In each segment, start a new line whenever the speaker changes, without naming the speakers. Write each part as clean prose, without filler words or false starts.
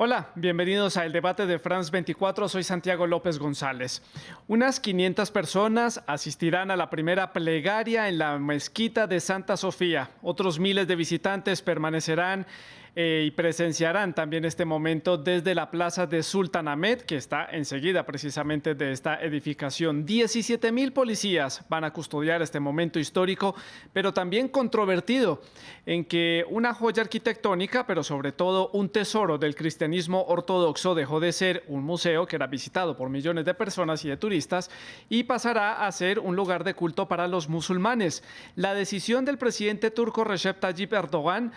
Hola, bienvenidos a El Debate de France 24. Soy Santiago López González. Unas 500 personas asistirán a la primera plegaria en la mezquita de Santa Sofía. Otros miles de visitantes permanecerán y presenciarán también este momento desde la plaza de Sultan Ahmed, que está enseguida precisamente de esta edificación. 17.000 policías van a custodiar este momento histórico, pero también controvertido, en que una joya arquitectónica, pero sobre todo un tesoro del cristianismo ortodoxo, dejó de ser un museo que era visitado por millones de personas y de turistas y pasará a ser un lugar de culto para los musulmanes. La decisión del presidente turco Recep Tayyip Erdogan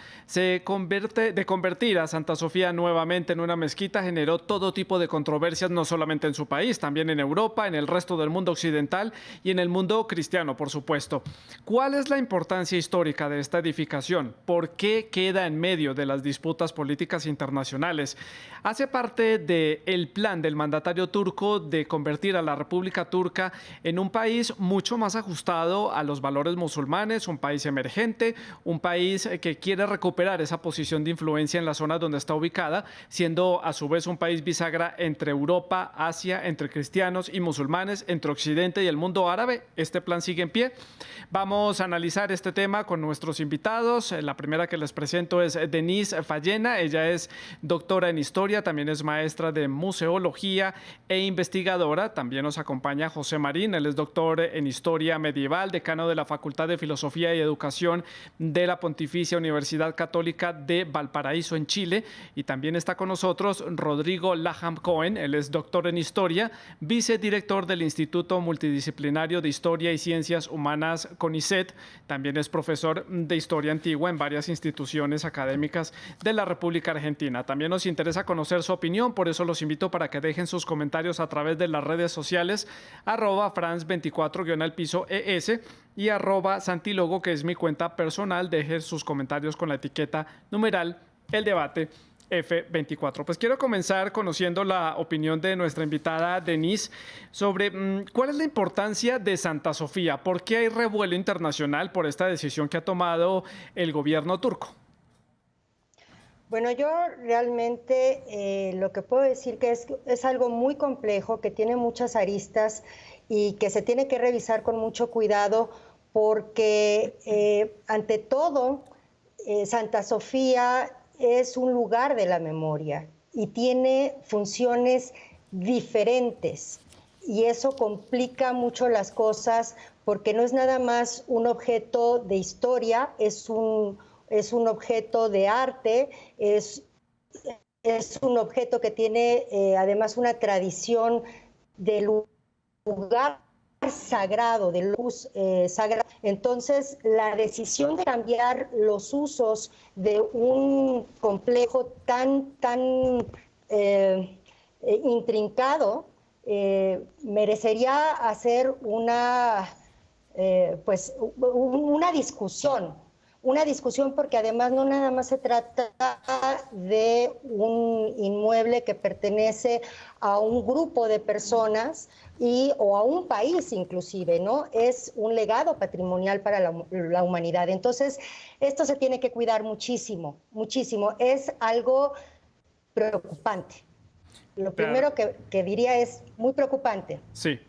de convertir a Santa Sofía nuevamente en una mezquita generó todo tipo de controversias, no solamente en su país, también en Europa, en el resto del mundo occidental y en el mundo cristiano, por supuesto. ¿Cuál es la importancia histórica de esta edificación? ¿Por qué queda en medio de las disputas políticas internacionales? Hace parte del plan del mandatario turco de convertir a la República Turca en un país mucho más ajustado a los valores musulmanes, un país emergente, un país que quiere recuperar esa posición de influencia en la zona donde está ubicada, siendo a su vez un país bisagra entre Europa, Asia, entre cristianos y musulmanes, entre Occidente y el mundo árabe. Este plan sigue en pie. Vamos a analizar este tema con nuestros invitados. La primera que les presento es Denise Fallena. Ella es doctora en historia, también es maestra de museología e investigadora. También nos acompaña José Marín. Él es doctor en historia medieval, decano de la Facultad de Filosofía y Educación de la Pontificia Universidad Católica de Valparaíso, en Chile. Y también está con nosotros Rodrigo Laham Cohen. Él es doctor en historia, vicedirector del Instituto Multidisciplinario de Historia y Ciencias Humanas CONICET. También es profesor de historia antigua en varias instituciones académicas de la República Argentina. También nos interesa conocer su opinión, por eso los invito para que dejen sus comentarios a través de las redes sociales, @France24-ES y @Santilogo, que es mi cuenta personal. Dejen sus comentarios con la etiqueta numeral El Debate F24. Pues quiero comenzar conociendo la opinión de nuestra invitada Denise sobre cuál es la importancia de Santa Sofía, por qué hay revuelo internacional por esta decisión que ha tomado el gobierno turco.
Bueno, yo realmente lo que puedo decir que es algo muy complejo, que tiene muchas aristas y que se tiene que revisar con mucho cuidado porque ante todo Santa Sofía es un lugar de la memoria y tiene funciones diferentes y eso complica mucho las cosas porque no es nada más un objeto de historia, es un objeto de arte, es un objeto que tiene además una tradición de lugar sagrado, de luz sagrada. Entonces, la decisión de cambiar los usos de un complejo tan intrincado merecería hacer una discusión porque además no nada más se trata de un inmueble que pertenece a un grupo de personas o a un país inclusive, ¿no? Es un legado patrimonial para la humanidad. Entonces, esto se tiene que cuidar muchísimo, muchísimo. Es algo preocupante. Lo
Claro.
primero que diría es muy preocupante.
Sí,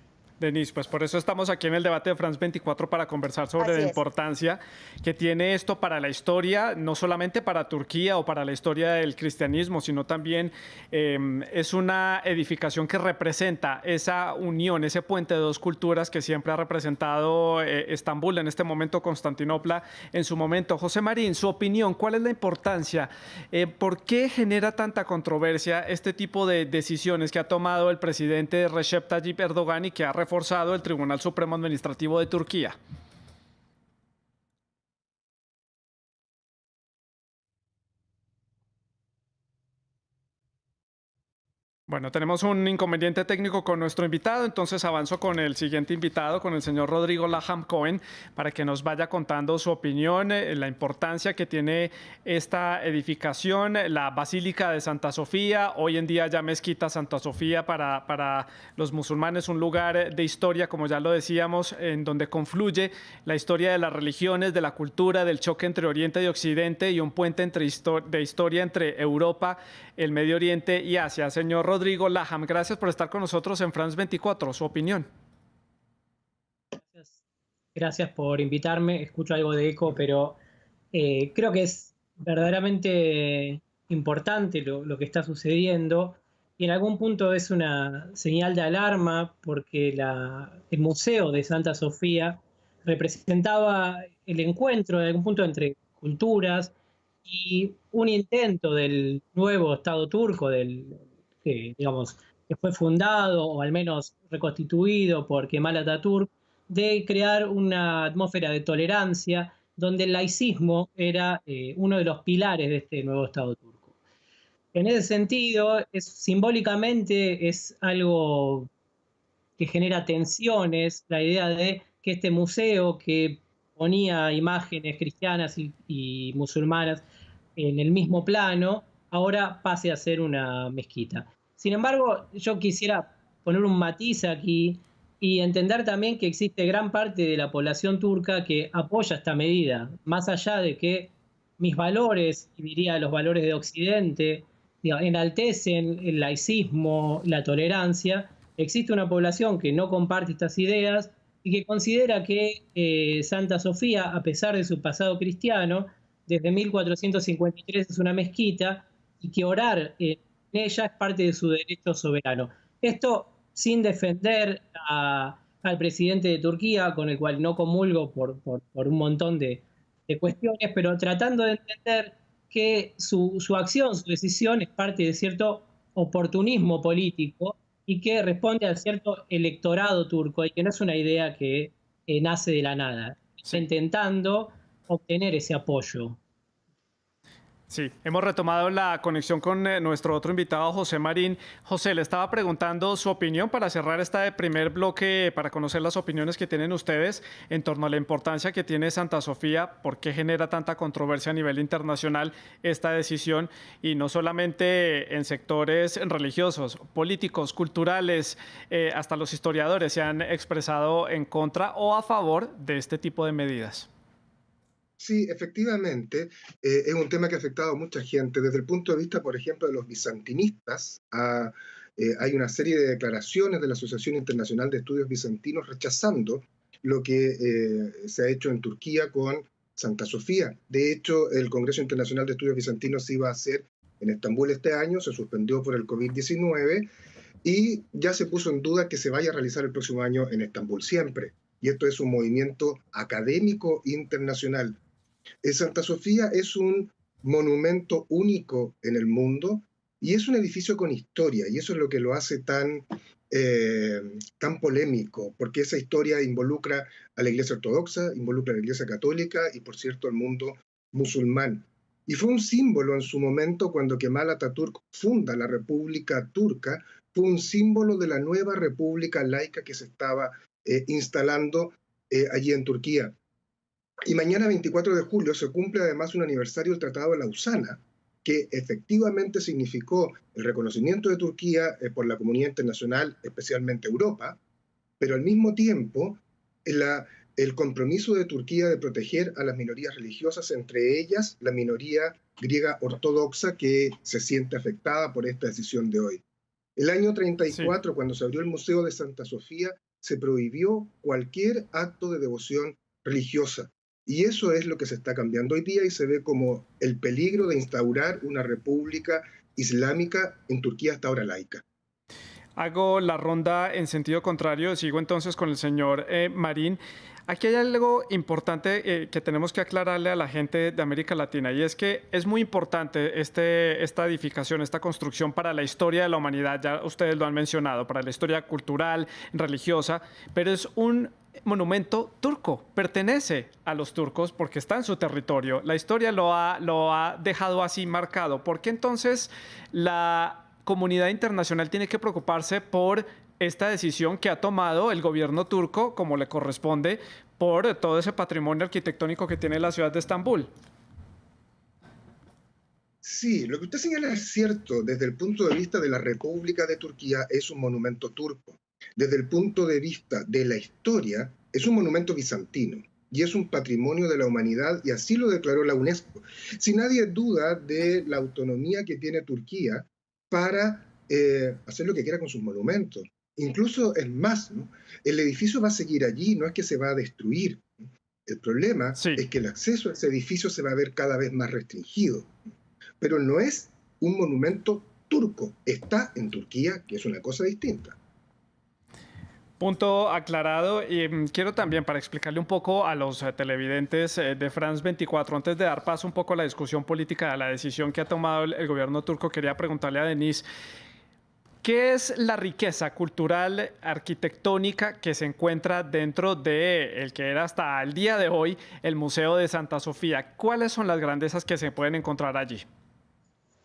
Denise, pues por eso estamos aquí en el debate de France 24 para conversar sobre la
Así es.
importancia que tiene esto para la historia, no solamente para Turquía o para la historia del cristianismo, sino también es una edificación que representa esa unión, ese puente de dos culturas que siempre ha representado Estambul, en este momento Constantinopla, en su momento. José Marín, su opinión, ¿cuál es la importancia? ¿Por qué genera tanta controversia este tipo de decisiones que ha tomado el presidente Recep Tayyip Erdogan y que ha reforzado el Tribunal Supremo Administrativo de Turquía? Bueno, tenemos un inconveniente técnico con nuestro invitado, entonces avanzo con el siguiente invitado, con el señor Rodrigo Laham Cohen, para que nos vaya contando su opinión, la importancia que tiene esta edificación, la Basílica de Santa Sofía, hoy en día ya Mezquita Santa Sofía para los musulmanes, un lugar de historia, como ya lo decíamos, en donde confluye la historia de las religiones, de la cultura, del choque entre Oriente y Occidente y un puente de historia entre Europa, el Medio Oriente y Asia. Señor Rodrigo Laham, gracias por estar con nosotros en France 24. Su opinión.
Gracias por invitarme. Escucho algo de eco, pero creo que es verdaderamente importante lo que está sucediendo y en algún punto es una señal de alarma porque el Museo de Santa Sofía representaba el encuentro en algún punto entre culturas y un intento del nuevo Estado turco, digamos, que fue fundado o al menos reconstituido por Kemal Atatürk, de crear una atmósfera de tolerancia donde el laicismo era uno de los pilares de este nuevo Estado turco. En ese sentido, simbólicamente es algo que genera tensiones, la idea de que este museo que ponía imágenes cristianas y musulmanas en el mismo plano, ahora pase a ser una mezquita. Sin embargo, yo quisiera poner un matiz aquí y entender también que existe gran parte de la población turca que apoya esta medida, más allá de que mis valores, y diría los valores de Occidente, enaltecen el laicismo, la tolerancia. Existe una población que no comparte estas ideas y que considera que Santa Sofía, a pesar de su pasado cristiano, desde 1453 es una mezquita y que orar en ella es parte de su derecho soberano. Esto sin defender al presidente de Turquía, con el cual no comulgo por un montón de cuestiones, pero tratando de entender que su acción, su decisión es parte de cierto oportunismo político y que responde a cierto electorado turco y que no es una idea que nace de la nada. Está intentando obtener ese apoyo.
Sí, hemos retomado la conexión con nuestro otro invitado, José Marín. José, le estaba preguntando su opinión para cerrar este primer bloque, para conocer las opiniones que tienen ustedes en torno a la importancia que tiene Santa Sofía, por qué genera tanta controversia a nivel internacional esta decisión, y no solamente en sectores religiosos, políticos, culturales, hasta los historiadores se han expresado en contra o a favor de este tipo de medidas.
Sí, efectivamente, es un tema que ha afectado a mucha gente. Desde el punto de vista, por ejemplo, de los bizantinistas, hay una serie de declaraciones de la Asociación Internacional de Estudios Bizantinos rechazando lo que se ha hecho en Turquía con Santa Sofía. De hecho, el Congreso Internacional de Estudios Bizantinos se iba a hacer en Estambul este año, se suspendió por el COVID-19 y ya se puso en duda que se vaya a realizar el próximo año en Estambul siempre. Y esto es un movimiento académico internacional. Santa Sofía es un monumento único en el mundo y es un edificio con historia, y eso es lo que lo hace tan polémico, porque esa historia involucra a la Iglesia Ortodoxa, involucra a la Iglesia Católica y, por cierto, al mundo musulmán. Y fue un símbolo en su momento cuando Kemal Atatürk funda la República Turca, fue un símbolo de la nueva república laica que se estaba instalando allí en Turquía. Y mañana, 24 de julio, se cumple además un aniversario del Tratado de Lausana, que efectivamente significó el reconocimiento de Turquía por la comunidad internacional, especialmente Europa, pero al mismo tiempo el compromiso de Turquía de proteger a las minorías religiosas, entre ellas la minoría griega ortodoxa que se siente afectada por esta decisión de hoy. El año 34, sí, cuando se abrió el Museo de Santa Sofía, se prohibió cualquier acto de devoción religiosa. Y eso es lo que se está cambiando hoy día y se ve como el peligro de instaurar una república islámica en Turquía hasta ahora laica.
Hago la ronda en sentido contrario, sigo entonces con el señor Marín. Aquí hay algo importante que tenemos que aclararle a la gente de América Latina, y es que es muy importante esta edificación, esta construcción para la historia de la humanidad, ya ustedes lo han mencionado, para la historia cultural, religiosa, pero es un monumento turco, pertenece a los turcos porque está en su territorio. La historia lo ha dejado así marcado. ¿Por qué entonces comunidad internacional tiene que preocuparse por esta decisión que ha tomado el gobierno turco, como le corresponde, por todo ese patrimonio arquitectónico que tiene la ciudad de Estambul?
Sí, lo que usted señala es cierto. Desde el punto de vista de la República de Turquía es un monumento turco. Desde el punto de vista de la historia es un monumento bizantino y es un patrimonio de la humanidad, y así lo declaró la UNESCO. Si nadie duda de la autonomía que tiene Turquía para hacer lo que quiera con sus monumentos. Incluso es más, ¿no? El edificio va a seguir allí, no es que se va a destruir. El problema
Sí.
es que el acceso a ese edificio se va a ver cada vez más restringido. Pero no es un monumento turco, está en Turquía, que es una cosa distinta.
Punto aclarado. Y quiero también, para explicarle un poco a los televidentes de France 24, antes de dar paso un poco a la discusión política de la decisión que ha tomado el gobierno turco, quería preguntarle a Denise, ¿qué es la riqueza cultural arquitectónica que se encuentra dentro de el que era hasta el día de hoy el Museo de Santa Sofía? ¿Cuáles son las grandezas que se pueden encontrar allí?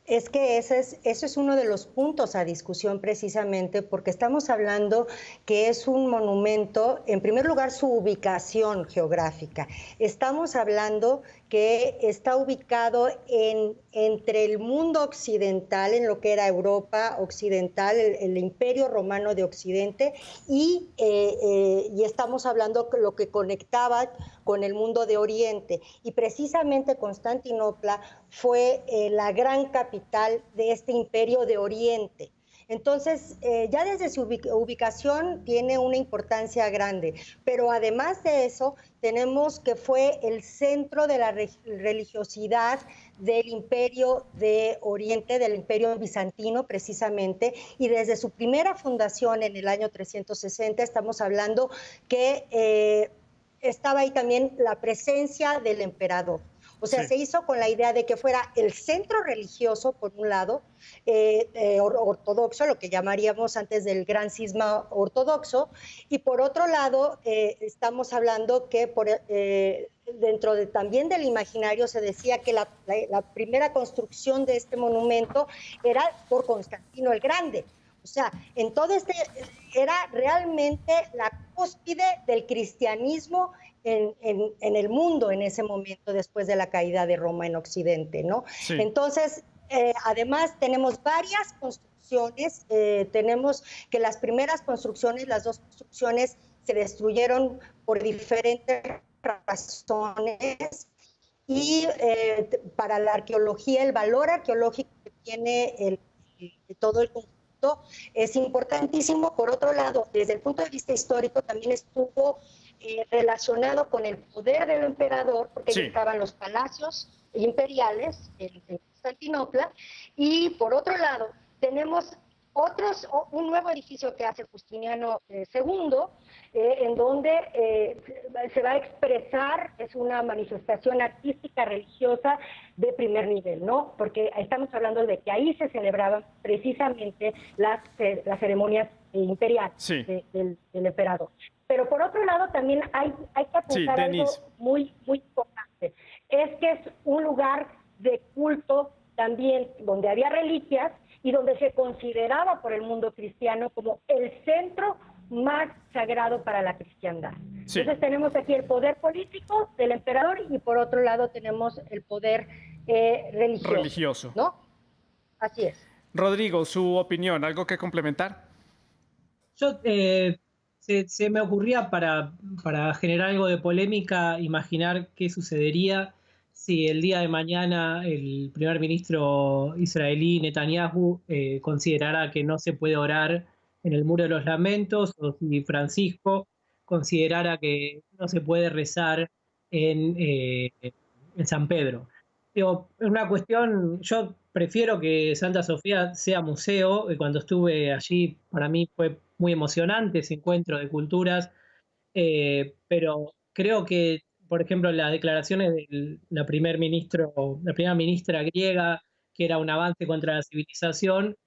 Es que ese es uno de los puntos a discusión precisamente porque estamos hablando que es un monumento, en primer lugar, su ubicación geográfica. Estamos hablando que está ubicado entre el mundo occidental, en lo que era Europa occidental, el Imperio Romano de Occidente, y estamos hablando de lo que conectaba con el mundo de Oriente. Y precisamente Constantinopla fue la gran capital de este imperio de Oriente. Entonces, ya desde su ubicación tiene una importancia grande, pero además de eso, tenemos que fue el centro de la religiosidad del imperio de Oriente, del imperio bizantino precisamente, y desde su primera fundación en el año 360 estamos hablando que estaba ahí también la presencia del emperador. O sea, sí, se hizo con la idea de que fuera el centro religioso, por un lado, ortodoxo, lo que llamaríamos antes del gran cisma ortodoxo, y por otro lado, estamos hablando que dentro también del imaginario se decía que la primera construcción de este monumento era por Constantino el Grande. O sea, en todo era realmente la cúspide del cristianismo en el mundo en ese momento, después de la caída de Roma en Occidente, ¿no? Sí. Entonces, además tenemos varias construcciones, tenemos que las primeras construcciones, las dos construcciones se destruyeron por diferentes razones, y para la arqueología, el valor arqueológico que tiene todo el conjunto es importantísimo. Por otro lado, desde el punto de vista histórico, también estuvo relacionado con el poder del emperador, porque sí, estaban los palacios imperiales en Constantinopla, y por otro lado tenemos un nuevo edificio que hace Justiniano II, en donde se va a expresar, es una manifestación artística religiosa de primer nivel, ¿no? Porque estamos hablando de que ahí se celebraban precisamente las ceremonias imperiales, sí, del emperador. Pero por otro lado también hay que apuntar, sí, algo muy, muy importante, es que es un lugar de culto también donde había reliquias y donde se consideraba por el mundo cristiano como el centro más sagrado para la cristiandad. Sí. Entonces tenemos aquí el poder político del emperador y por otro lado tenemos el poder religioso, ¿no? Así es.
Rodrigo, su opinión, ¿algo que complementar?
Yo, se me ocurría para generar algo de polémica, imaginar qué sucedería si el día de mañana el primer ministro israelí Netanyahu considerara que no se puede orar en el Muro de los Lamentos, o si Francisco considerara que no se puede rezar en San Pedro. Digo, es una cuestión, yo prefiero que Santa Sofía sea museo. Cuando estuve allí, para mí fue muy emocionante ese encuentro de culturas, pero creo que, por ejemplo, las declaraciones de la primera ministra griega, que era un avance contra la civilización,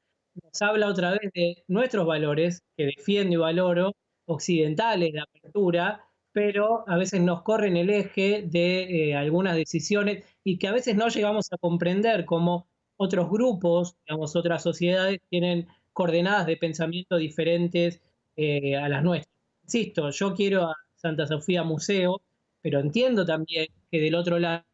nos habla otra vez de nuestros valores, que defiendo y valoro, occidentales de apertura, pero a veces nos corren el eje de algunas decisiones y que a veces no llegamos a comprender, como otros grupos, digamos, otras sociedades tienen coordenadas de pensamiento diferentes a las nuestras. Insisto, yo quiero a Santa Sofía Museo, pero entiendo también que del otro lado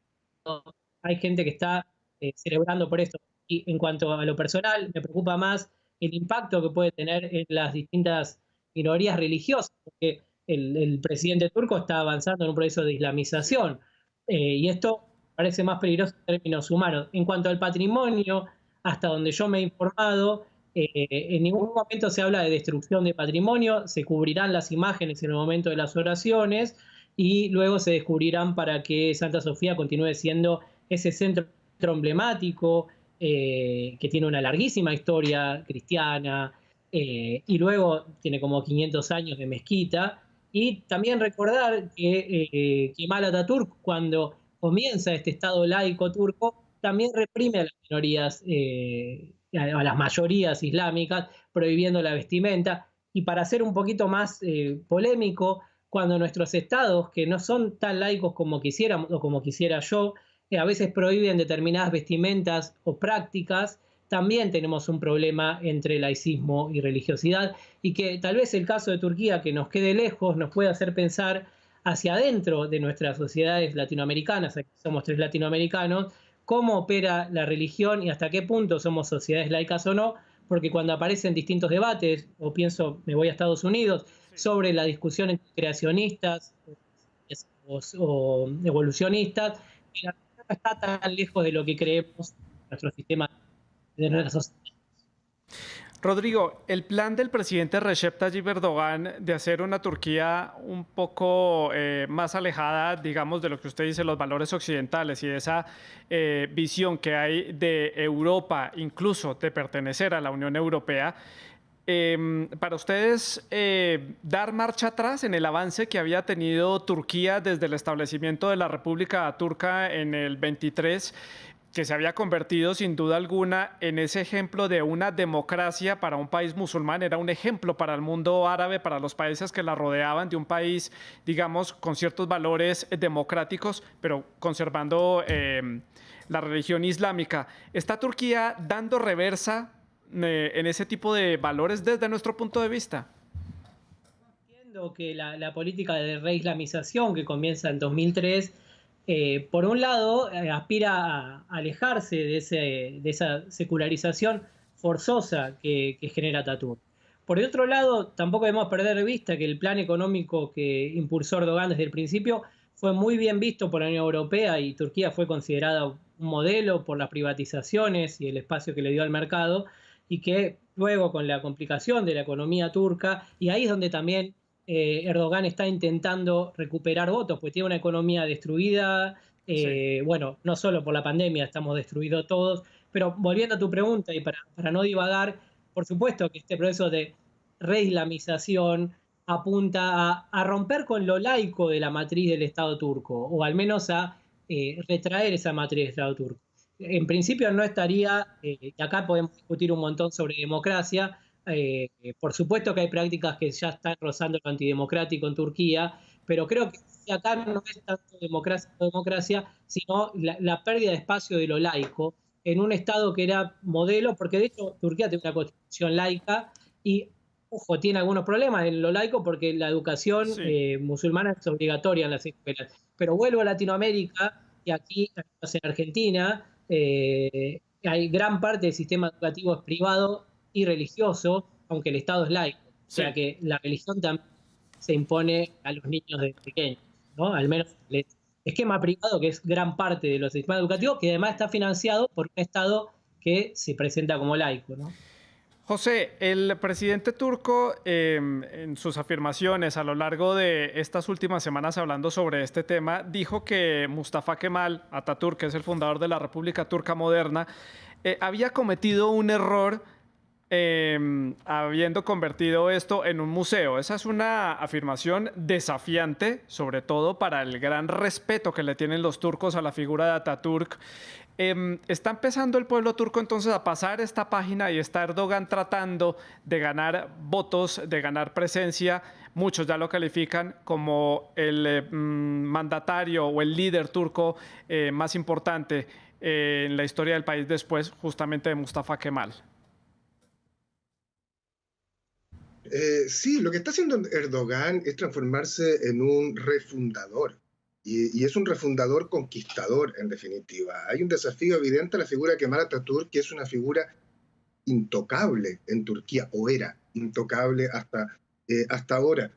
hay gente que está celebrando por esto. Y en cuanto a lo personal, me preocupa más el impacto que puede tener en las distintas minorías religiosas, porque el presidente turco está avanzando en un proceso de islamización, y esto parece más peligroso en términos humanos. En cuanto al patrimonio, hasta donde yo me he informado, en ningún momento se habla de destrucción de patrimonio, se cubrirán las imágenes en el momento de las oraciones y luego se descubrirán para que Santa Sofía continúe siendo ese centro emblemático que tiene una larguísima historia cristiana y luego tiene como 500 años de mezquita. Y también recordar que Kemal Atatürk, cuando comienza este Estado laico turco, también reprime a las minorías, a las mayorías islámicas, prohibiendo la vestimenta. Y para ser un poquito más polémico, cuando nuestros estados, que no son tan laicos como quisiéramos o como quisiera yo, a veces prohíben determinadas vestimentas o prácticas, también tenemos un problema entre laicismo y religiosidad, y que tal vez el caso de Turquía, que nos quede lejos, nos puede hacer pensar hacia adentro de nuestras sociedades latinoamericanas, aquí somos 3 latinoamericanos, cómo opera la religión y hasta qué punto somos sociedades laicas o no, porque cuando aparecen distintos debates, o pienso, me voy a Estados Unidos, sobre la discusión entre creacionistas o evolucionistas, la religión no está tan lejos de lo que creemos en nuestro sistema de nuestra sociedad.
Rodrigo, el plan del presidente Recep Tayyip Erdogan de hacer una Turquía un poco más alejada, digamos, de lo que usted dice, los valores occidentales y de esa visión que hay de Europa, incluso de pertenecer a la Unión Europea, para ustedes dar marcha atrás en el avance que había tenido Turquía desde el establecimiento de la República Turca en el 23, que se había convertido sin duda alguna en ese ejemplo de una democracia para un país musulmán, era un ejemplo para el mundo árabe, para los países que la rodeaban, de un país, digamos, con ciertos valores democráticos, pero conservando la religión islámica. ¿Está Turquía dando reversa en ese tipo de valores desde nuestro punto de vista?
Entiendo que la política de reislamización que comienza en 2003, por un lado, aspira a alejarse de esa secularización forzosa que genera Atatürk. Por el otro lado, tampoco debemos perder de vista que el plan económico que impulsó Erdogan desde el principio fue muy bien visto por la Unión Europea y Turquía fue considerada un modelo por las privatizaciones y el espacio que le dio al mercado, y que luego con la complicación de la economía turca, y ahí es donde también Erdogan está intentando recuperar votos, pues tiene una economía destruida,
Sí.
bueno, no solo por la pandemia, estamos destruidos todos, pero volviendo a tu pregunta y para no divagar, por supuesto que este proceso de reislamización apunta a romper con lo laico de la matriz del Estado turco, o al menos a retraer esa matriz del Estado turco. En principio no estaría, y acá podemos discutir un montón sobre democracia, por supuesto que hay prácticas que ya están rozando lo antidemocrático en Turquía, pero creo que acá no es tanto democracia, sino la pérdida de espacio de lo laico en un Estado que era modelo, porque de hecho Turquía tiene una constitución laica y, ojo, tiene algunos problemas en lo laico porque la educación
Sí.
musulmana es obligatoria en las escuelas. Pero vuelvo a Latinoamérica y aquí, en Argentina, hay gran parte del sistema educativo es privado y religioso, aunque el Estado es laico. O sea
Sí.
que la religión también se impone a los niños de pequeños, ¿no? Al menos el esquema privado, que es gran parte de los sistemas educativos, que además está financiado por un Estado que se presenta como laico, ¿no?
José, el presidente turco en sus afirmaciones a lo largo de estas últimas semanas hablando sobre este tema, dijo que Mustafa Kemal Atatürk, que es el fundador de la República Turca Moderna, había cometido un error habiendo convertido esto en un museo. Esa es una afirmación desafiante, sobre todo para el gran respeto que le tienen los turcos a la figura de Atatürk. Está empezando el pueblo turco entonces a pasar esta página y está Erdogan tratando de ganar votos, de ganar presencia. Muchos ya lo califican como el mandatario o el líder turco más importante en la historia del país después justamente de Mustafa Kemal.
Sí, lo que está haciendo Erdogan es transformarse en un refundador. Y es un refundador conquistador, en definitiva. Hay un desafío evidente a la figura de Kemal Atatürk, que es una figura intocable en Turquía, o era intocable hasta ahora.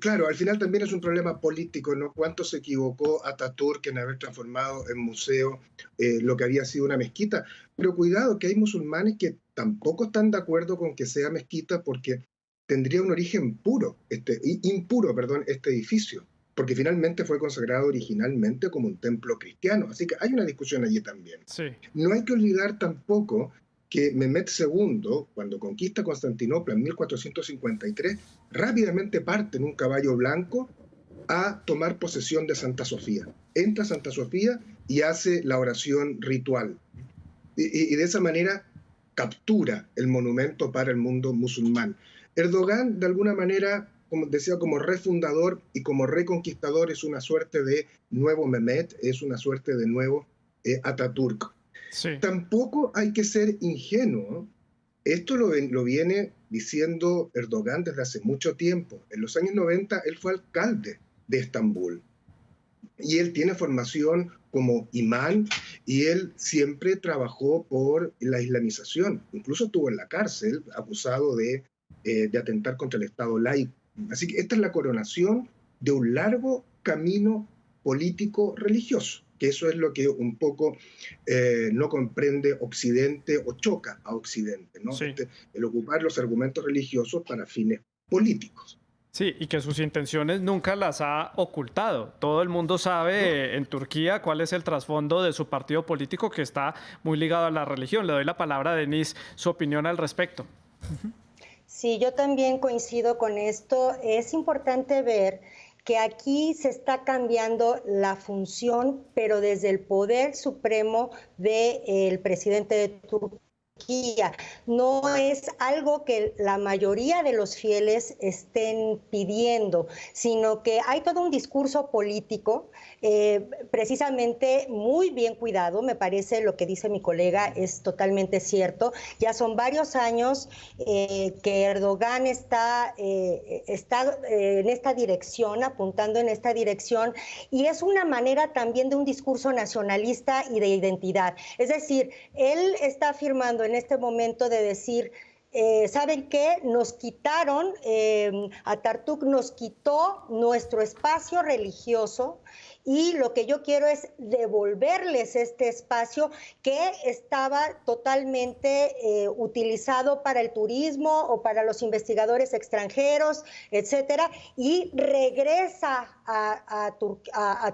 Claro, al final también es un problema político, ¿no? ¿Cuánto se equivocó Ataturk en haber transformado en museo lo que había sido una mezquita? Pero cuidado, que hay musulmanes que tampoco están de acuerdo con que sea mezquita porque tendría un origen impuro, perdón, este edificio, porque finalmente fue consagrado originalmente como un templo cristiano. Así que hay una discusión allí también.
Sí.
No hay que olvidar tampoco que Mehmet II, cuando conquista Constantinopla en 1453, rápidamente parte en un caballo blanco a tomar posesión de Santa Sofía. Entra a Santa Sofía y hace la oración ritual. Y de esa manera captura el monumento para el mundo musulmán. Erdogan, de alguna manera, como decía, como refundador y como reconquistador, es una suerte de nuevo Mehmet, es una suerte de nuevo Ataturk.
Sí.
Tampoco hay que ser ingenuo. Esto lo viene diciendo Erdogan desde hace mucho tiempo. En los años 90 él fue alcalde de Estambul y él tiene formación como imán y él siempre trabajó por la islamización. Incluso estuvo en la cárcel acusado de atentar contra el Estado laico. Así que esta es la coronación de un largo camino político religioso, que eso es lo que un poco no comprende Occidente o choca a Occidente, ¿no?
Sí.
El ocupar los argumentos religiosos para fines políticos.
Sí, y que sus intenciones nunca las ha ocultado. Todo el mundo sabe en Turquía cuál es el trasfondo de su partido político, que está muy ligado a la religión. Le doy la palabra a Denise, su opinión al respecto.
Sí, yo también coincido con esto. Es importante ver que aquí se está cambiando la función, pero desde el poder supremo del presidente de Turquía. No es algo que la mayoría de los fieles estén pidiendo, sino que hay todo un discurso político precisamente muy bien cuidado. Me parece lo que dice mi colega es totalmente cierto. Ya son varios años que Erdogan está en esta dirección, apuntando en esta dirección, y es una manera también de un discurso nacionalista y de identidad. Es decir, él está afirmando en este momento de decir, ¿saben qué? Nos quitaron, Atatürk nos quitó nuestro espacio religioso y lo que yo quiero es devolverles este espacio que estaba totalmente utilizado para el turismo o para los investigadores extranjeros, etcétera, y regresa a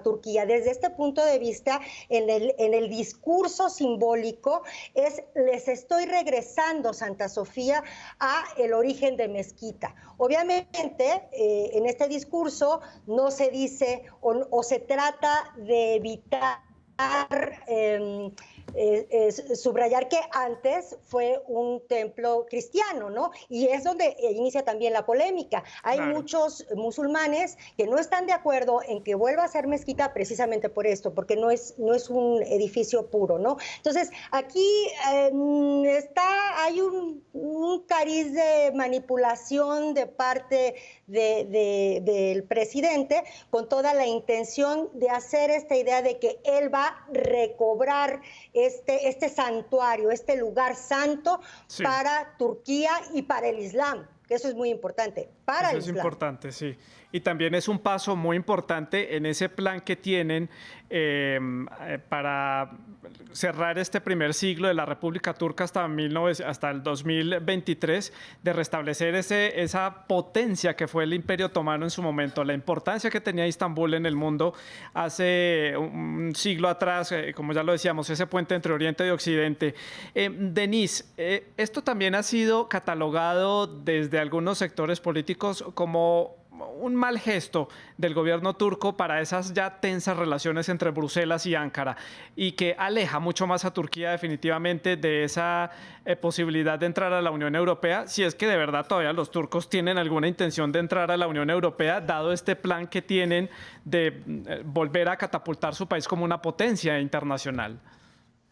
Turquía. Desde este punto de vista, en el discurso simbólico, les estoy regresando Santa Sofía a el origen de mezquita. Obviamente, en este discurso no se dice o se trata de evitar subrayar que antes fue un templo cristiano, ¿no? Y es donde inicia también la polémica. Hay muchos musulmanes que no están de acuerdo en que vuelva a ser mezquita precisamente por esto, porque no es un edificio puro, ¿no? Entonces, aquí hay un cariz de manipulación de parte del presidente con toda la intención de hacer esta idea de que él va a recobrar este santuario, este lugar santo para Turquía y para el Islam, que eso es muy importante, para el Islam.
Eso es importante, sí. Y también es un paso muy importante en ese plan que tienen para cerrar este primer siglo de la República Turca hasta el 2023, de restablecer esa potencia que fue el Imperio Otomano en su momento, la importancia que tenía Istambul en el mundo hace un siglo atrás, como ya lo decíamos, ese puente entre Oriente y Occidente. Denise, esto también ha sido catalogado desde algunos sectores políticos como un mal gesto del gobierno turco para esas ya tensas relaciones entre Bruselas y Ankara y que aleja mucho más a Turquía definitivamente de esa posibilidad de entrar a la Unión Europea, si es que de verdad todavía los turcos tienen alguna intención de entrar a la Unión Europea, dado este plan que tienen de volver a catapultar su país como una potencia internacional.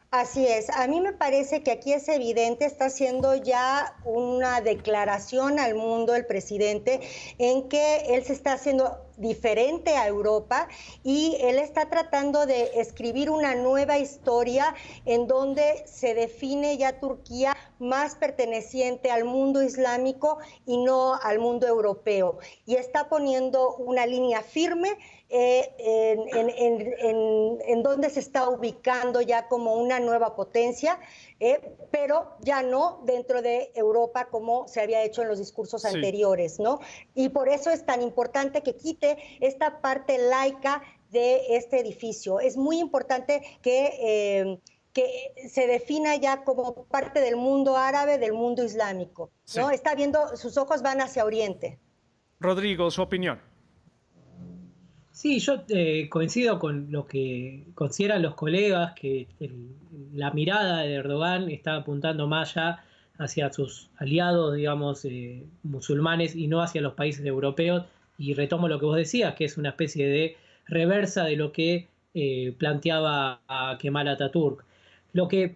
Así es, a mí me parece que aquí es evidente, está haciendo ya una declaración al mundo el presidente en que él se está haciendo diferente a Europa y él está tratando de escribir una nueva historia en donde se define ya Turquía más perteneciente al mundo islámico y no al mundo europeo. Y está poniendo una línea firme en donde se está ubicando ya como una nueva potencia, pero ya no dentro de Europa como se había hecho en los discursos anteriores, ¿no? Y por eso es tan importante que quite esta parte laica de este edificio. Es muy importante que se defina ya como parte del mundo árabe, del mundo islámico, ¿no? Está viendo, sus ojos van hacia Oriente.
Rodrigo, su opinión.
Sí, yo coincido con lo que consideran los colegas, que la mirada de Erdogan está apuntando más ya hacia sus aliados, digamos, musulmanes y no hacia los países europeos. Y retomo lo que vos decías, que es una especie de reversa de lo que planteaba a Kemal Atatürk. Lo que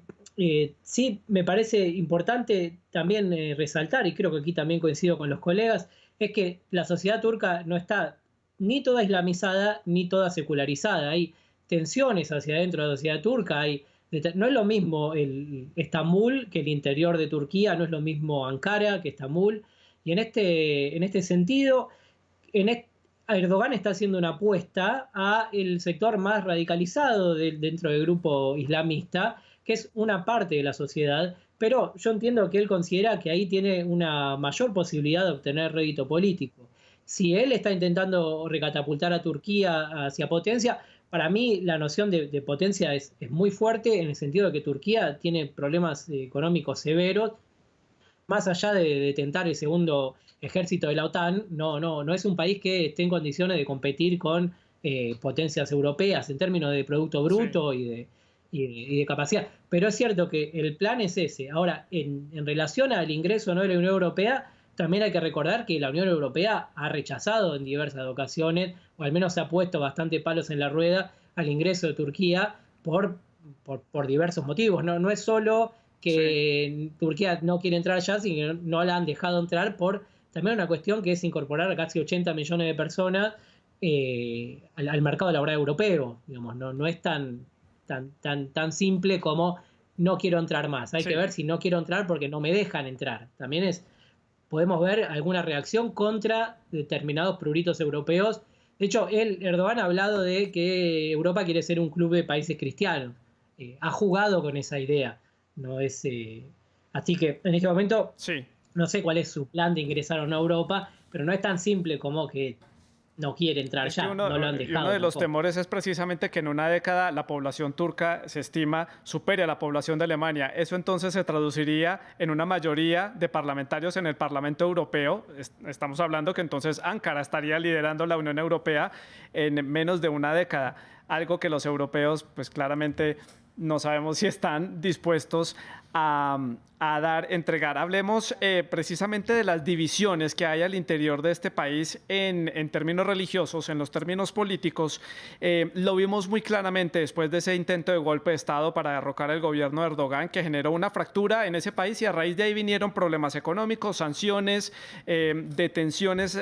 sí me parece importante también resaltar, y creo que aquí también coincido con los colegas, es que la sociedad turca no está ni toda islamizada ni toda secularizada. Hay tensiones hacia adentro de la sociedad turca. No es lo mismo Estambul que el interior de Turquía, no es lo mismo Ankara que Estambul. Y en este sentido, Erdogan está haciendo una apuesta a el sector más radicalizado dentro del grupo islamista, que es una parte de la sociedad, pero yo entiendo que él considera que ahí tiene una mayor posibilidad de obtener rédito político. Si él está intentando recatapultar a Turquía hacia potencia, para mí la noción de potencia es muy fuerte en el sentido de que Turquía tiene problemas económicos severos. Más allá de tentar el segundo ejército de la OTAN, no es un país que esté en condiciones de competir con potencias europeas en términos de Producto Bruto y de capacidad. Pero es cierto que el plan es ese. Ahora, en relación al ingreso o no de la Unión Europea, también hay que recordar que la Unión Europea ha rechazado en diversas ocasiones, o al menos se ha puesto bastante palos en la rueda al ingreso de Turquía por diversos motivos. No es solo que Turquía no quiere entrar allá, sino que no la han dejado entrar por también una cuestión que es incorporar a casi 80 millones de personas al mercado laboral europeo. Digamos, no es tan simple como no quiero entrar más. Hay que ver si no quiero entrar porque no me dejan entrar. También podemos ver alguna reacción contra determinados pruritos europeos. De hecho, Erdogan ha hablado de que Europa quiere ser un club de países cristianos. Ha jugado con esa idea. No es, así que en este momento no sé cuál es su plan de ingresar a una Europa, pero no es tan simple como que no quiere entrar ya, no lo han dejado.
Uno de los temores es precisamente que en una década la población turca, se estima, supere a la población de Alemania. Eso entonces se traduciría en una mayoría de parlamentarios en el Parlamento Europeo. Estamos hablando que entonces Ankara estaría liderando la Unión Europea en menos de una década, algo que los europeos pues claramente no sabemos si están dispuestos a entregar. Hablemos precisamente de las divisiones que hay al interior de este país en términos religiosos, en los términos políticos. Lo vimos muy claramente después de ese intento de golpe de Estado para derrocar el gobierno de Erdogan, que generó una fractura en ese país y a raíz de ahí vinieron problemas económicos, sanciones, detenciones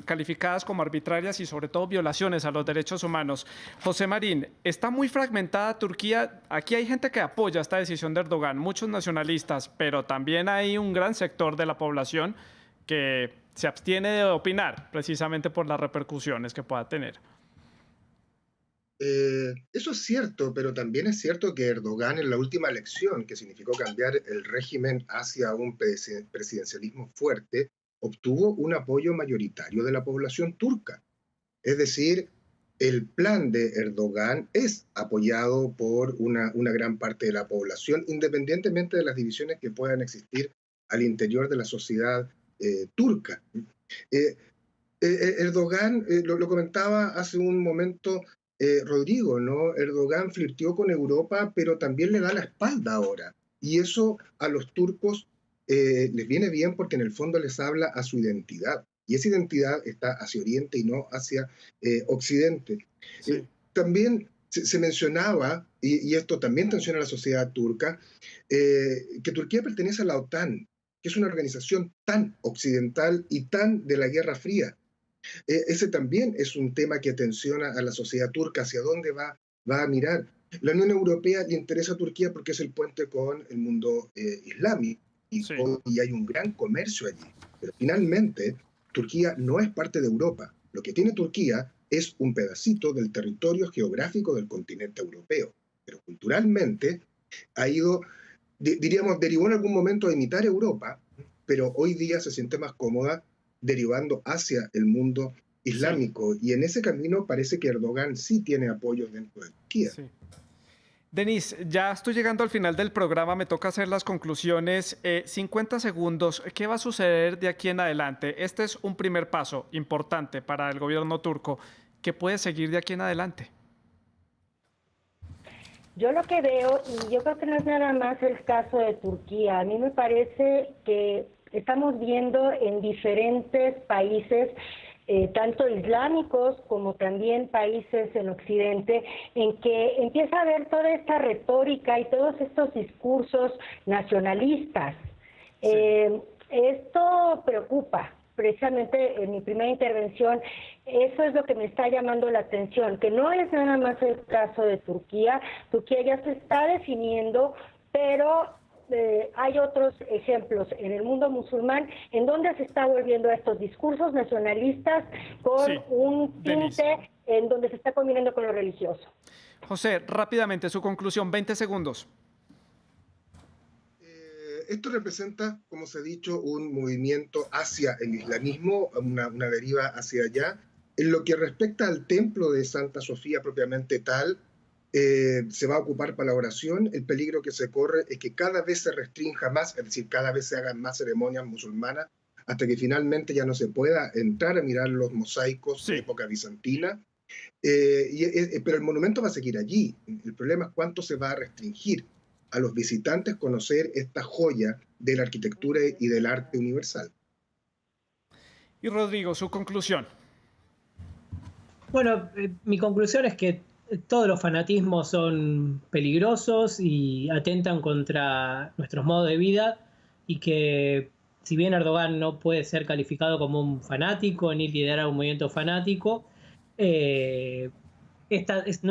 calificadas como arbitrarias y sobre todo violaciones a los derechos humanos. José Marín, está muy fragmentada Turquía. Aquí hay gente que apoya esta decisión de Erdogan, muchos nacionalistas, pero también hay un gran sector de la población que se abstiene de opinar precisamente por las repercusiones que pueda tener.
Eso es cierto, pero también es cierto que Erdogan en la última elección, que significó cambiar el régimen hacia un presidencialismo fuerte, obtuvo un apoyo mayoritario de la población turca. Es decir, el plan de Erdogan es apoyado por una gran parte de la población, independientemente de las divisiones que puedan existir al interior de la sociedad turca. Erdogan, lo comentaba hace un momento Rodrigo, ¿no? Erdogan flirteó con Europa, pero también le da la espalda ahora. Y eso a los turcos les viene bien porque en el fondo les habla a su identidad. Y esa identidad está hacia Oriente y no hacia Occidente.
Sí.
También se mencionaba, y esto también tensiona a la sociedad turca, que Turquía pertenece a la OTAN, que es una organización tan occidental y tan de la Guerra Fría. Ese también es un tema que tensiona a la sociedad turca, hacia dónde va a mirar. La Unión Europea le interesa a Turquía porque es el puente con el mundo islámico
Sí.
y hay un gran comercio allí. Pero finalmente, Turquía no es parte de Europa. Lo que tiene Turquía es un pedacito del territorio geográfico del continente europeo. Pero culturalmente ha ido, diríamos, derivó en algún momento a imitar Europa, pero hoy día se siente más cómoda derivando hacia el mundo islámico. Sí. Y en ese camino parece que Erdogan sí tiene apoyo dentro de Turquía.
Sí. Denis, ya estoy llegando al final del programa, me toca hacer las conclusiones. 50 segundos, ¿qué va a suceder de aquí en adelante? Este es un primer paso importante para el gobierno turco. ¿Qué puede seguir de aquí en adelante?
Yo lo que veo, y yo creo que no es nada más el caso de Turquía, a mí me parece que estamos viendo en diferentes países, tanto islámicos como también países en Occidente, en que empieza a haber toda esta retórica y todos estos discursos nacionalistas. Sí. Esto preocupa. Precisamente en mi primera intervención, eso es lo que me está llamando la atención, que no es nada más el caso de Turquía. Turquía ya se está definiendo, pero hay otros ejemplos en el mundo musulmán en donde se está volviendo a estos discursos nacionalistas con un tinte en donde se está combinando con lo religioso.
José, rápidamente su conclusión, 20 segundos.
Esto representa, como se ha dicho, un movimiento hacia el islamismo, una deriva hacia allá. En lo que respecta al templo de Santa Sofía propiamente tal, se va a ocupar para la oración. El peligro que se corre es que cada vez se restrinja más, es decir, cada vez se hagan más ceremonias musulmanas, hasta que finalmente ya no se pueda entrar a mirar los mosaicos de época bizantina. Pero el monumento va a seguir allí. El problema es cuánto se va a restringir a los visitantes conocer esta joya de la arquitectura y del arte universal.
Y Rodrigo, su conclusión.
Bueno, mi conclusión es que todos los fanatismos son peligrosos y atentan contra nuestros modos de vida, y que si bien Erdogan no puede ser calificado como un fanático ni liderar un movimiento fanático, no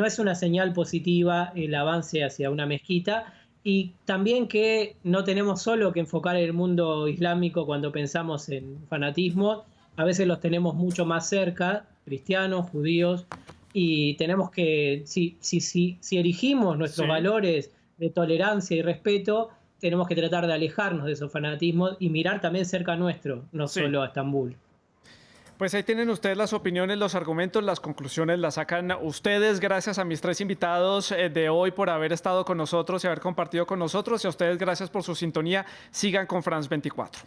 es una señal positiva el avance hacia una mezquita. Y también que no tenemos solo que enfocar el mundo islámico cuando pensamos en fanatismo, a veces los tenemos mucho más cerca, cristianos, judíos, y tenemos que, si erigimos nuestros valores de tolerancia y respeto, tenemos que tratar de alejarnos de esos fanatismos y mirar también cerca nuestro, no solo a Estambul.
Pues ahí tienen ustedes las opiniones, los argumentos, las conclusiones las sacan ustedes. Gracias a mis tres invitados de hoy por haber estado con nosotros y haber compartido con nosotros. Y a ustedes gracias por su sintonía. Sigan con France 24.